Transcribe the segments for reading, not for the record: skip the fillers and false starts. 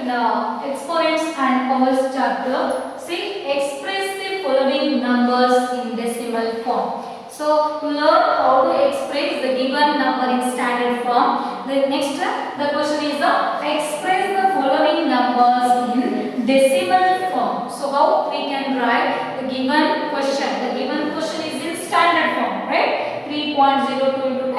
in exponents and powers chapter. See, express the following numbers in decimal form. So, you learn how to express the given number in standard form. The next, the question is express the following numbers in decimal form. So, how we can write the given question? The given question is in standard form, right? 3.02 into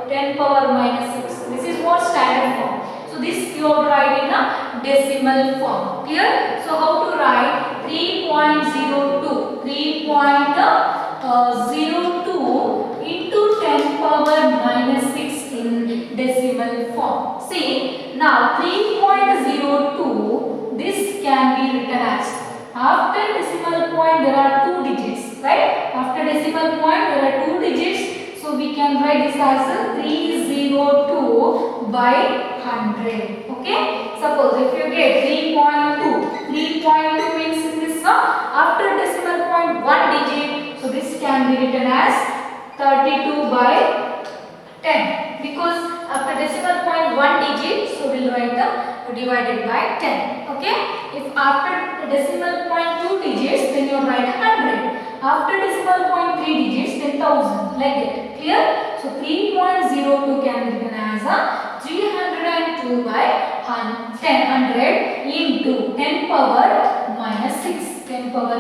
10 power minus 6. This is what standard form. So, this you have to write in a decimal form. Clear? So, how to write 3.02? 3.02 into 10 power minus 6 in decimal form. See, now 3.02, this can be written as, after decimal point there are two digits, right? After decimal point there are two digits, so we can write this as 302 by 100. Okay? Suppose if you get 3.2 means in this after decimal point one digit, so this can be written as 32 by 10, because after decimal point one digit, so we'll write the divided by 10. Okay? If after decimal point two digits, then you write 100. After decimal point three digits, then 1000. Like that. Clear? So 3.02 can be written as 302 by 100 into 10 power minus 6. 10 power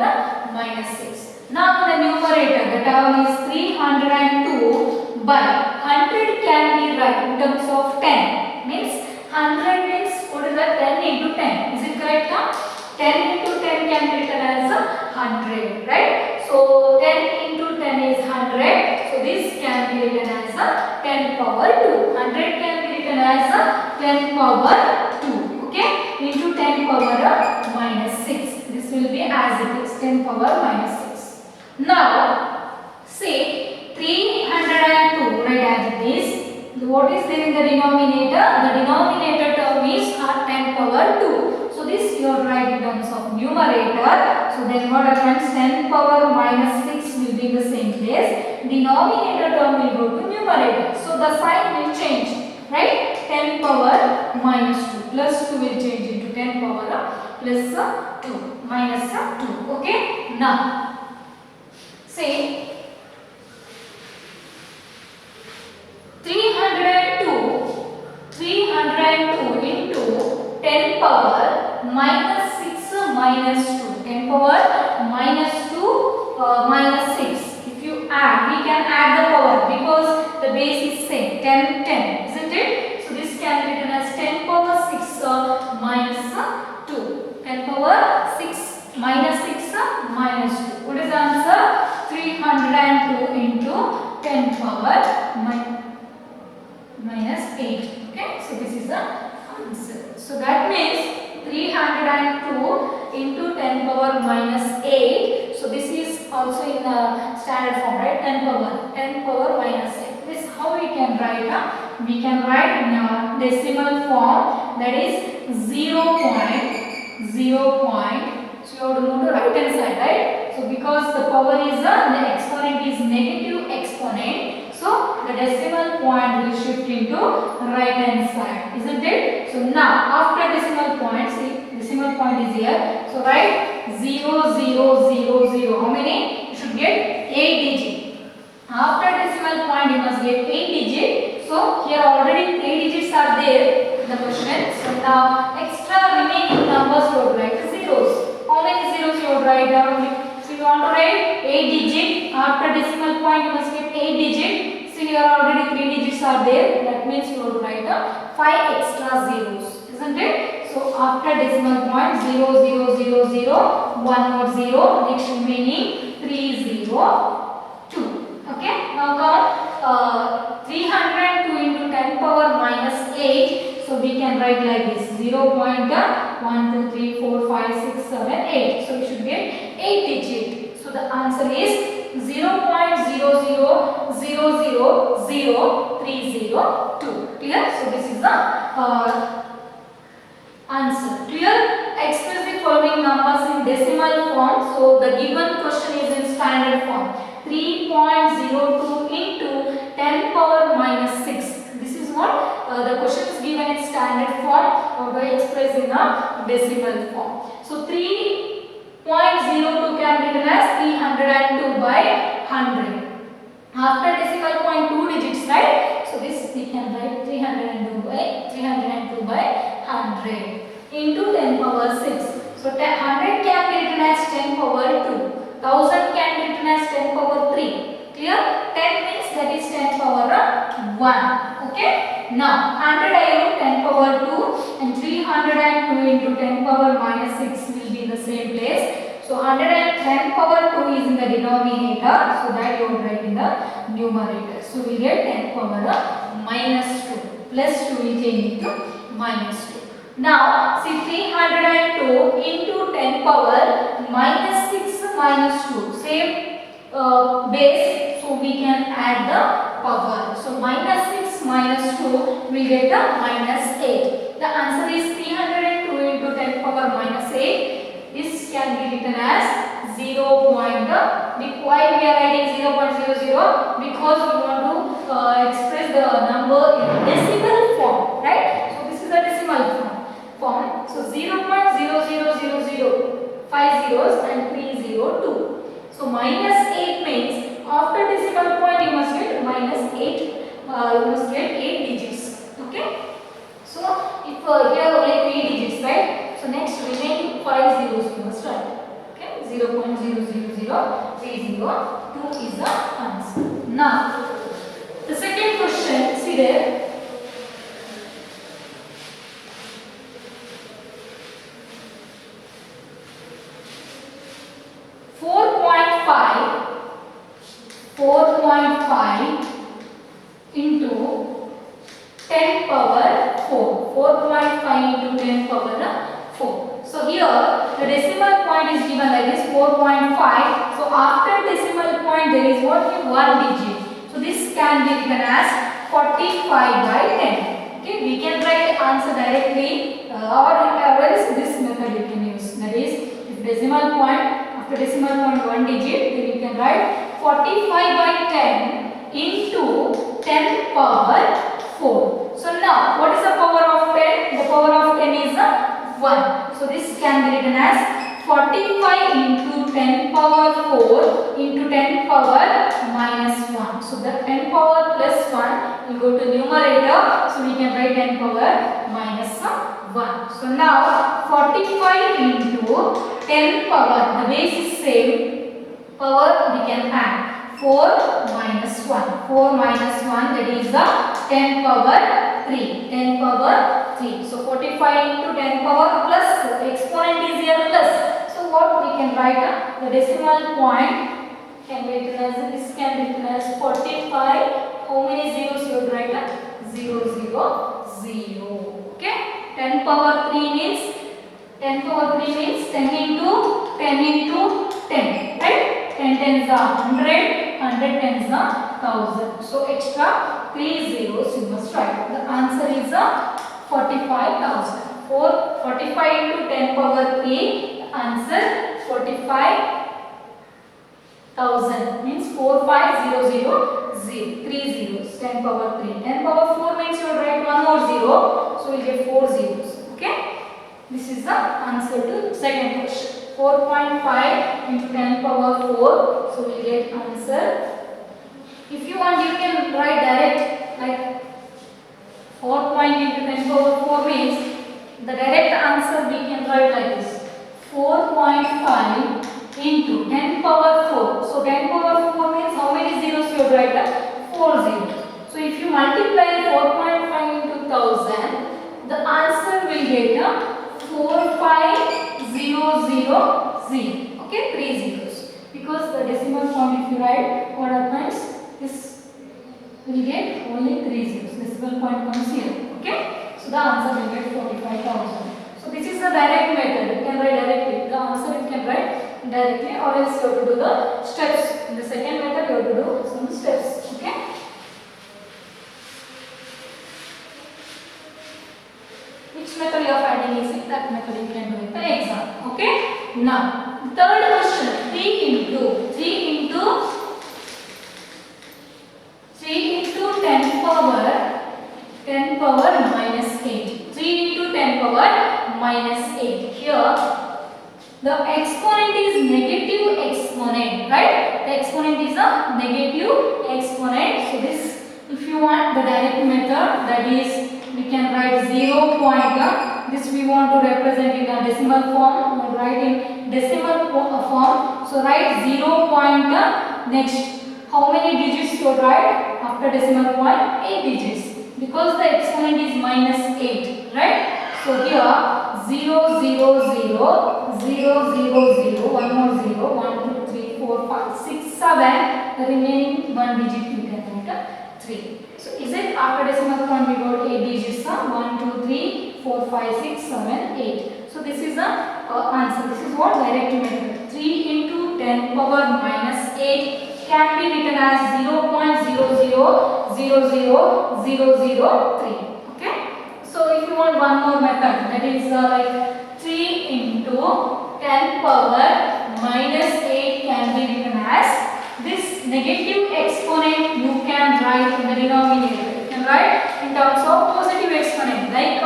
minus 6. Now the numerator, the term is 302 by 100 can be written in terms of 10. Means 100 means what is that? 10 into 10. Is it correct now? 10 into 10 can be written as 100, right? So 10 into 10 is 100. So this can be written as 10 power 2. 100 can be written as 10 power 2. Okay? Into 10 power minus 6. This will be as it is, 10 power minus 6. Now, see 302, right, as it is. What is there in the denominator? The denominator term is 10 power 2. So this you are write in terms of numerator. So then what happens? 10 power minus 6 will be in the same place. Denominator term will go to numerator. So the sign will change, right? 10 power minus 2 plus 2 will change into 10 power plus 2 minus 2. Okay? Now, say 302 into 10 power minus 6 minus 2. 10 power minus 2 minus 6. If you add, we can add the power because the base is same. 10, 10. Isn't it? So this can be written as 10 power 6 minus 2. 10 power 6 minus 6 minus 2. What is the answer? 302 into 10 power minus 8. Okay, so this is the answer. So that means 302 into 10 power minus 8. So this is also in the standard form, right? 10 power minus 8. This is how we can write. We can write in a decimal form, that is 0.0. So you have to move to right hand side, right? So because the power is the exponent is negative exponent, so the decimal point will shift into right hand side, isn't it? So now after decimal point, see decimal point is here. So write 0, 0, 0, 0. How many? You should get 8 digits. After decimal point you must get 8 digits. So here already 8 digits are there in the question. So now extra remaining numbers you would write zeros. How many zeros you would write down? So you want to write 8 digits. After decimal point you must get 8 digits. So here already 3 digits are there. That means you would write 5 extra zeros. Isn't it? So after decimal point 0, 0, 0, 0, 1 more 0. Next remaining 3, 0, 2. Okay. Now count 302 into 10 power minus 8. So we can write like this 0.1, 2, 3, 4, 5, 6, 7, 8. So we should get 8 digits. So the answer is 0.000000302. Clear? So this is the answer. Clear? Express the following numbers in decimal form. So the given question is in standard form. 3.02 into 10 power minus 6. This is what the question is given in standard form or do I express in a decimal form? So 3.02 can be written as 302 by 100. After decimal point 2 digits, right? So this we can write 302 by 100 into 10 power 6. So 100 can be written as 10 power 2. 1000 can be written as 10 power 3. Clear? 10 means that is 10 power 1. Okay? Now 100 I wrote 10 power 2 and 302 into 10 power minus 6 will be in the same place. So 110 power 2 is in the denominator, so that you will write in the numerator. So we get 10 power minus 2 plus 2 we change it to minus 2. Now see 302 into 10 power minus 6 minus 2, same base, so we can add the power. So minus 6 minus 2 we get the minus 8. The answer is 302 into 10 power minus 8. This can be written as 0. Why we are writing 0.00? Because we want to express the number in decimal form, right? So this is a decimal form. So 0.0000, 5 zeros and 302. So minus 8 means after decimal point you must get minus 8. You must get 8 digits. Okay. So if here only 3 digits, right? So next remaining 5 zeros you must write. Okay, 0.000302 is the answer. Now the second question, see there. Four point five into 10 power 4. 4.5 into 10 power 4. So here the decimal point is given like this 4.5. So after decimal point there is only one digit. So this can be written as 45 by 10. Okay, we can write the answer directly or else this method you can use. That is, if decimal point after decimal point one digit, then you can write 45 by 10 into 10 power 4. So now what is the power of 10? The power of 10 is 1. So this can be written as 45 into 10 power 4 into 10 power minus 1. So the 10 power plus 1 will go to numerator. So we can write 10 power minus 1. So now 45 into 10 power, the base is same, power we can add 4 minus 1. 4 minus 1, that is the 10 power 3. 10 power 3. So 45 into 10 power plus, exponent is here plus. So what we can write? The decimal point can be written as, this can be written as 45. How many zeros you would write? 0, 0, 0. Okay. 10 power 3 means 10 power 3 means 10 into 10 into 10. Right? 10 tens are 100. 100 tens are 1000. So extra 3 zeros you must write. The answer is 45,000. 45 into 10 power 3. Answer 45,000 means 45,000. 3 zeros. 10 power 3. 10 power 4 means you will write one more zero. So we get 4 zeros. Okay. This is the answer to second question. 4.5 into 10 power 4. So we get answer. If you want, you can write direct like 4 into 10 power 4 means the direct answer we can write like this. 4.5 into 10 power 4. So 10 power 4 means how many zeros you write? 4 zeros. So if you multiply 4.5 into 1000, the answer will get 45,000. Okay, 3 zeros. Because the decimal point, if you write, what happens? This will get only 3 zeros. Decimal point comes here. Okay, so the answer will get 45,000. So this is the direct method. You can write directly. The answer you can write directly, or else you have to do the steps. In the second method, you have to do some steps. Okay. Which method you are finding easy, that method you can do in the exam. Okay. Now, third question. 3 into 10 power minus 8. power minus 8. Here the exponent is negative exponent, right? The exponent is a negative exponent. So this, if you want the direct method, that is we can write 0 pointer. This we want to represent in a decimal form. We will write in decimal form. So write 0 pointer. Next, how many digits to write after decimal point? 8 digits, because the exponent is minus 8, right? So here 0 0 0 0 0 0, one more 0, 1 2 3 4 5 6 7, the remaining one digit you can write 3. So is it after decimal point we got 8 digits? 1 2 3 4 5 6 7 8. So this is the answer. This is what direct method. 3 into 10 power minus 8 can be written as 0.0000003. Okay. So if you want one more method, that is like 3 into 10 power minus 8 can be written as, this negative exponent you can write in the denominator. You can write in terms of positive exponent, like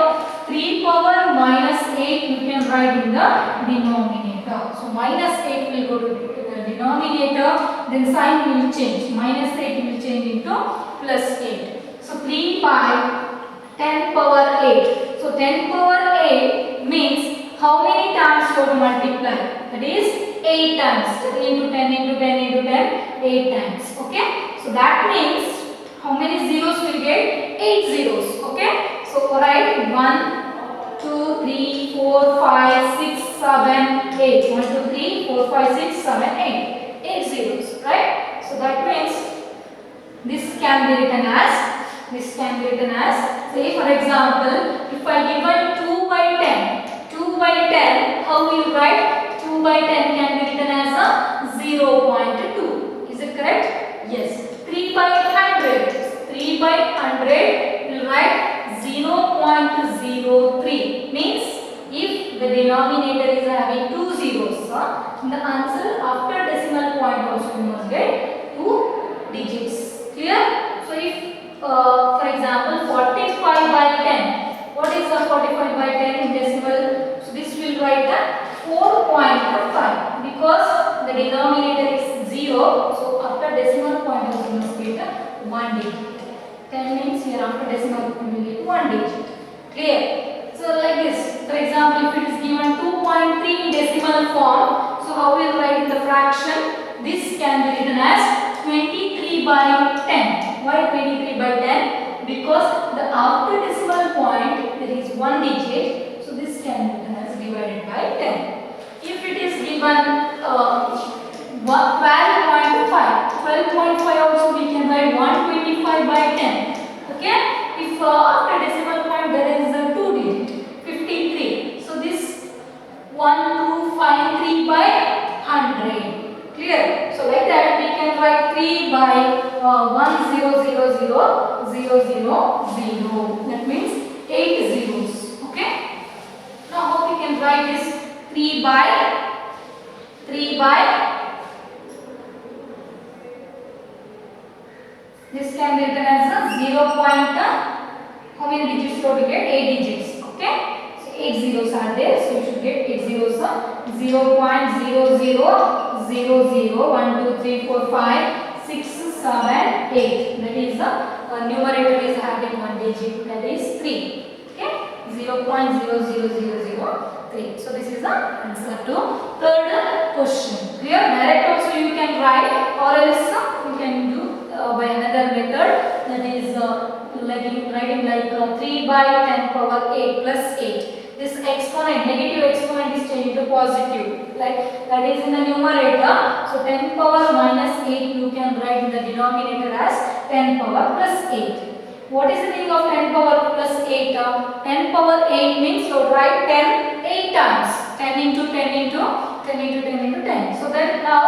3 power minus 8 you can write in the denominator. So minus 8 will go to the denominator, then sign will change. Minus 8 will change into plus 8. So 3 by 10 power 8. So 10 power 8 means how many times you have to multiply? That is 8 times. 10 into 10 into 10 into 10, 8 times. Okay. So that means how many zeros will get? 8 zeros. Okay. So write 1 2 3 4 5 6 7 8. 1 2 3 4 5 6 7 8. 8 zeros, right? So that means this can be written as, say for example, if I given 2 by 10, how will you write? 2 by 10 can be written as a 0.2. Is it correct? Yes. 3 by 100 will write 0.03. Means if the denominator is having 2 zeros, in the answer after decimal point also you must get 2 digits. Clear? So if for example 45 by 10, what is the 45 by 10 in decimal? So this will write the 4.5, because the denominator is 0. So after decimal point also you must get 1 digit. 10 means here after decimal point you will get 1 digit. Clear? So like this, for example, if it is given 2.3 in decimal form, so how we will write in the fraction? This can be written as 23 by 10. Why 23 by 10? Because the after decimal point there is 1 digit, so this can be written as divided by 10. If it is given 12.5 also we can write 125 by 10. Okay? If after decimal point there is a 2 digit, 53. So this 1253 by 100. Clear? So like that we can write 3 by 10000000. That means 8 zeros. Okay? Now how we can write this? 3 by this can be written as a 0 pointer. How many digits do we get? 8 digits. Okay? So 8 zeros are there. So you should get 8 zeros. 0.000001 2 3 4 5 6 7 8. That is the numerator is having 1 digit. That is 3. Okay? 0.00003. So this is the answer to third question. Clear? Direct also you can write, or else you can do by another method, that is writing like 3 by 10 power 8 plus 8. This exponent, negative exponent is changed to positive, like that is in the numerator. So 10 power minus 8 you can write in the denominator as 10 power plus 8. What is the meaning of 10 power plus 8? 10 power 8 means you write 10 8 times. 10 into 10 into 10 into 10 into 10. So then now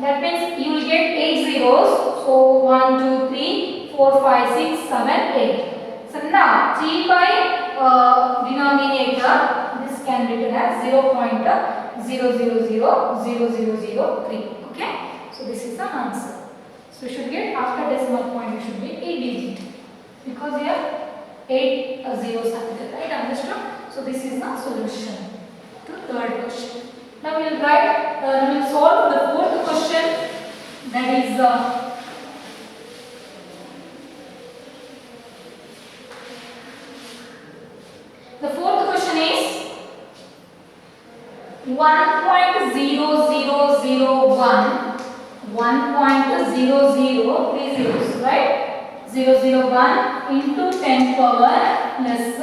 that means you will get 8 zeros. So 1 2 3 4 5 6 7 8. So now 3 by denominator, this can be written as 0.0000003. Okay? So this is the answer. So you should get after decimal point you should get 8 digit, because here 8 zeros are there, right? Understood? So So this is the solution to third question. Now we will solve the fourth question, that is the fourth question is 1.0001, three zeros, right? 001 into 10 power plus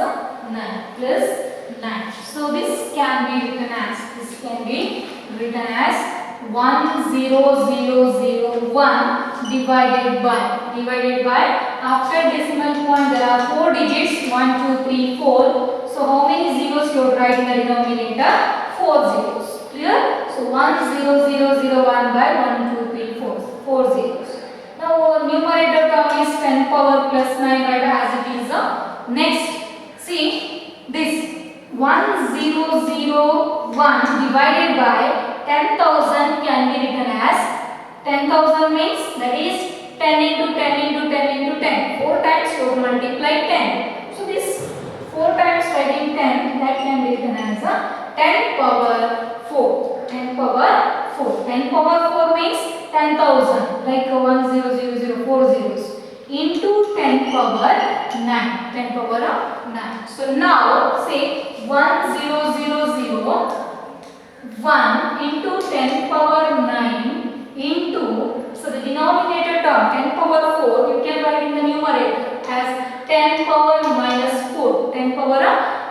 9. So this can be written as 10001 divided by, after decimal point there are 4 digits, 1 2 3 4. So how many zeros you write in the denominator? 4 zeros. Clear? So 10001 by 1 2 3 4, 4 zeros. Now numerator term is 10 power plus 9, right, as it is. Next, see this 1001 divided by 10,000 can be written as 10,000 means that is 10 into 10 into 10 into 10. 4 times you multiply 10. So this 4 times writing 10, that can be written as 10 power 4. 10 power 4. 10 power 4 means 10,000, like 1000, 4 zeros, into 10 power 9. 10 power 9. So now say 1 into 10 power 9 into, so the denominator term 10 power 4 you can write in the numerator as 10 power minus 4. 10 power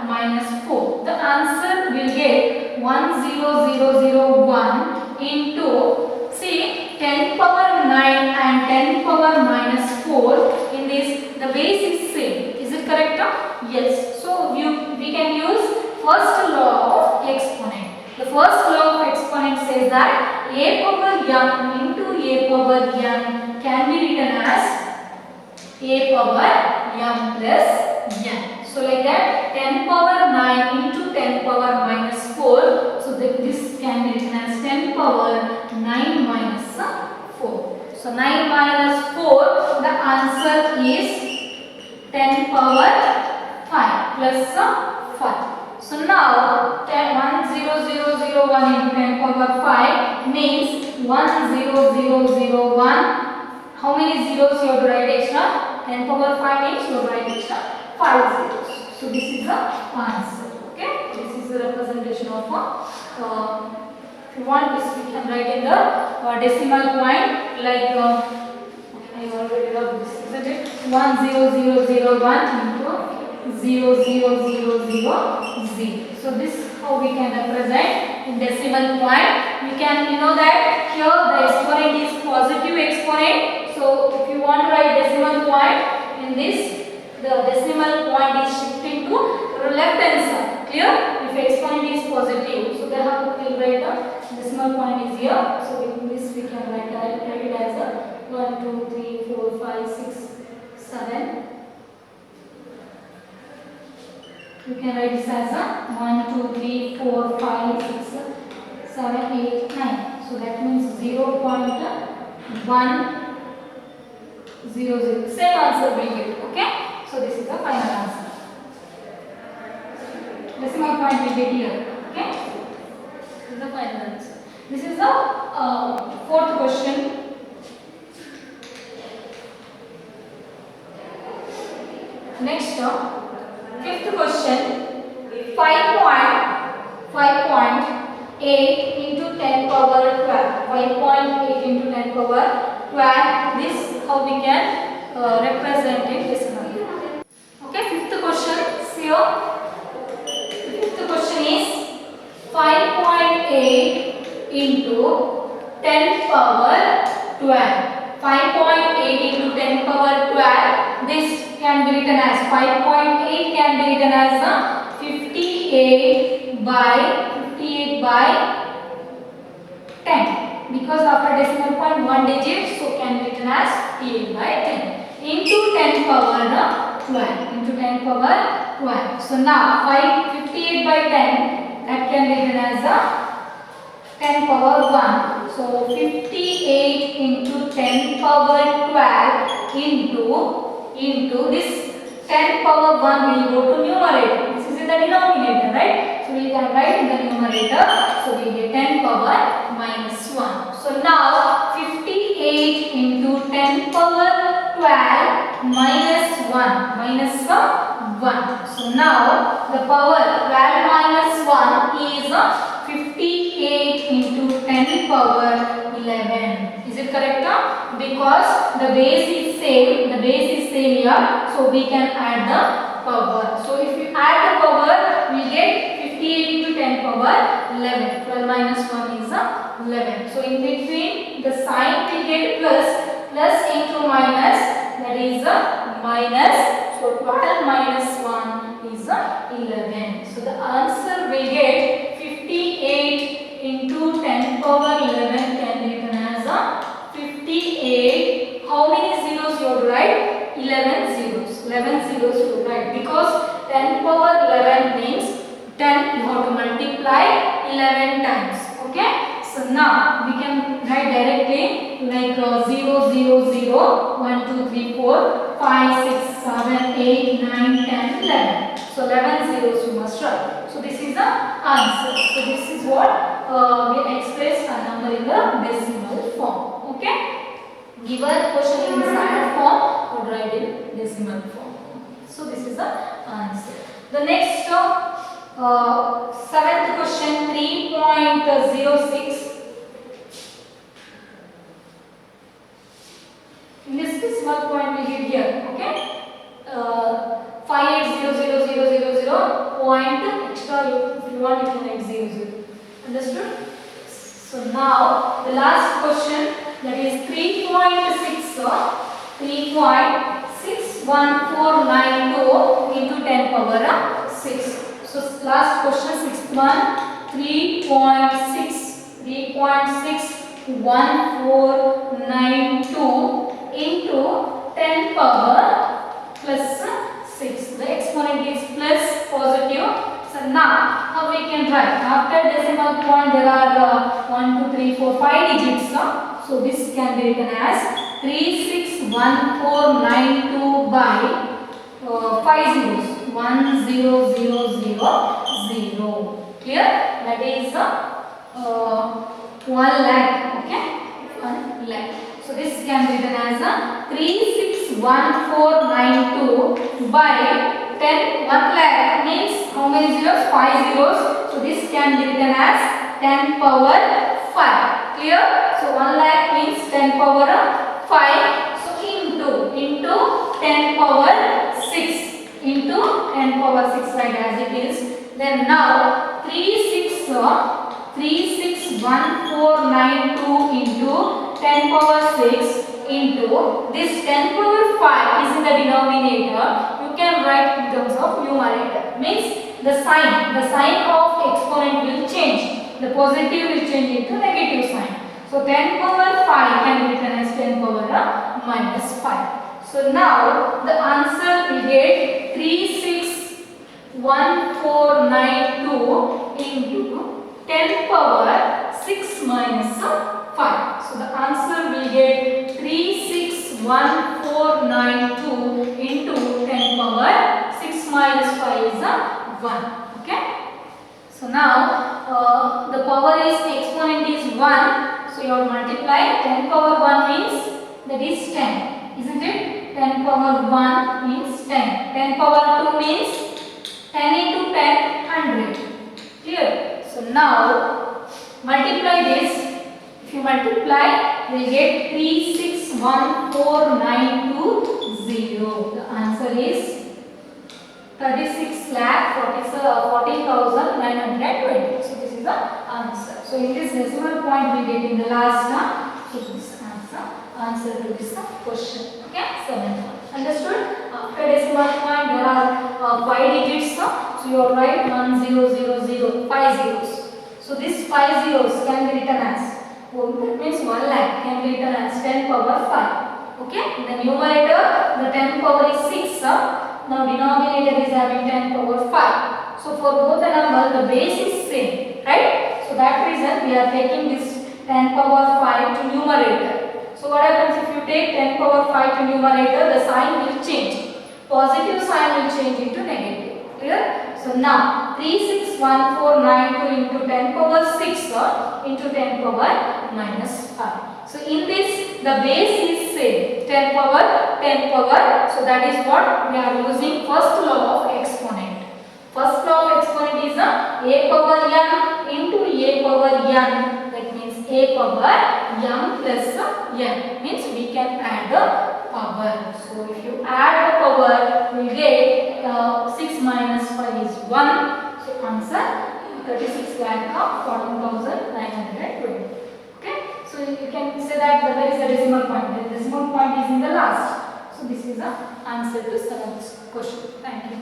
minus 4. The answer will get 10001 into, see, 10 power 9 and 10 power minus 4. In this the base is same. Is it correct? Yes. So we can use first law of exponent. The first law of exponent says that a power m into a power n can be written as a power m plus n. So like that 10 power 9 into 10 power minus 4. So this can be written as 10 power 9 minus 4. So 9 minus 4, the answer is 10 power 5 plus 5. So now 10001 into 10 power 5 means 10001. How many zeros you have to write extra? 10 power 5 means you have to write extra 5 zeros. So this is the answer. Okay, this is the representation of if you want this we can write in the decimal point, like I already wrote this, isn't it? 10001 into 0000. So this how we can represent in decimal point. We can, you know that here the exponent is positive exponent. So if you want to write decimal point in this, the decimal point is shifting to left hand side. Clear? If exponent is positive, so therefore we will write the decimal point is here. So in this we can write it as a 1 2 3 4 5 6 7. You can write this as a 1 2 3 4 5 6 7 8 9. So that means 0.100. Same answer we get. Okay. So this is the final answer. Decimal point will get here. Okay. This is the final answer. This is the fourth question. Next, fifth question. 5.8 into 10 power 12. 5.8 into 10 power 12. This how we can represent it decimally. Okay, fifth question. See here. Fifth question is 5.8 into 10 power 12. 5.8 into 10 power 12. This can be written as 5.8 can be written as 58 by 10, because after decimal point 1 digit, so can be written as 58 by 10 into 10 power 12 into 10 power 12. So now 58 by 10, that can be written as 10 power 1. So 58 into 10 power 12 into this 10 power 1 will go to numerator. This is in the denominator, right? So we can write in the numerator. So we get 10 power minus 1. So now 58 into 10 power 12 minus 1 minus 1. So now the power 12 minus 1 is 58 into 10 power 11. Is it correct now? Because the base is same. The base is same here. So we can add the power. So if you add the power, we get 58 into 10 power 11. 12 minus 1 is 11. So in between the sign we get plus into minus, that is minus. So 12 minus 1 is 11. So the answer we get 58 into 10 power 11 can be written as 58. How many zeros you have to write? 11 zeros. 11 zeros you have to write, because 10 power 11 means 10 you have to multiply 11 times. Okay. So now we can write directly like 0, 0, 0, 1, 2, 3, 4, 5, 6, 7, 8, 9, 10, 11. So 11 zeros you must write. So this is the answer. So this is what we express a number in the decimal form. Okay. Given question in standard form, would write in decimal form. So this is the answer. The next seventh question, 3.06. In this decimal point we give here, okay? 580000 point extra, if you want you can write 00. Understood? So now the last question, that is 3.61492 into 10 power 6. So last question, sixth one, 3.61492 into 10 power plus 6. The exponent is plus positive. So now how we can write? After decimal point there are 1, 2, 3, 4, 5 digits. So this can be written as 361492 by 5 zeros. 1 0 0 0 0. Clear? That is 1 lakh. Okay? 1 lakh. So this can be written as 361492 by 10. 1 lakh means how many zeros? 5 zeros. So this can be written as 10 power 5. Clear? So 1 lakh means 10 power 5. So into 10 power 6. Into 10 power 6, right, as it is. Then now 3611492 into 10 power 6 into this 10 power 5 is in the denominator. You can write in terms of numerator. Means the sign of exponent will change. The positive will change into negative sign. So 10 power 5 can be written as 10 power minus 5. So now the answer we get 361492 into 10 power 6 minus 5. So the answer we get 3611492 into 10 power 6 minus 5 is 1. Okay. So now the power is exponent is 1. So you have to multiply. 10 power 1 means that is 10. Isn't it? 10 power 1 means 10. 10 power 2 means 10 into 10, 100. Clear? So now multiply this. If you multiply, we get 361492 The answer is 36,40,920. So this is the answer. So in this decimal point we get in the last term. So this answer to this question. Okay, 7th one. Understood? After decimal point there are 5 digits. So you are right 1 0 0 0 5 zeros. So these 5 zeros can be written as, that means 1 lakh can be written as 10 power 5. Okay, in the numerator the 10 power is 6. Now denominator is having 10 power 5. So for both the number the base is same, right? So that reason we are taking this 10 power 5 to numerator. So what happens if you take 10 power 5 to numerator, the sign will change. Positive sign will change into negative. Clear? So So now 361,492 into 10 power 6 into 10 power minus 5. So in this the base is same, 10 power 10 power. So that is what we are using first law of exponent. First law of exponent is a power n into a power n. That means a power m plus n. Means we can add the power. So if you add the power, we get 6 minus 5 is 1. So answer 36,14,920. Okay. So you can say that there is a decimal point. The decimal point is in the last. So this is the answer to this question. Thank you.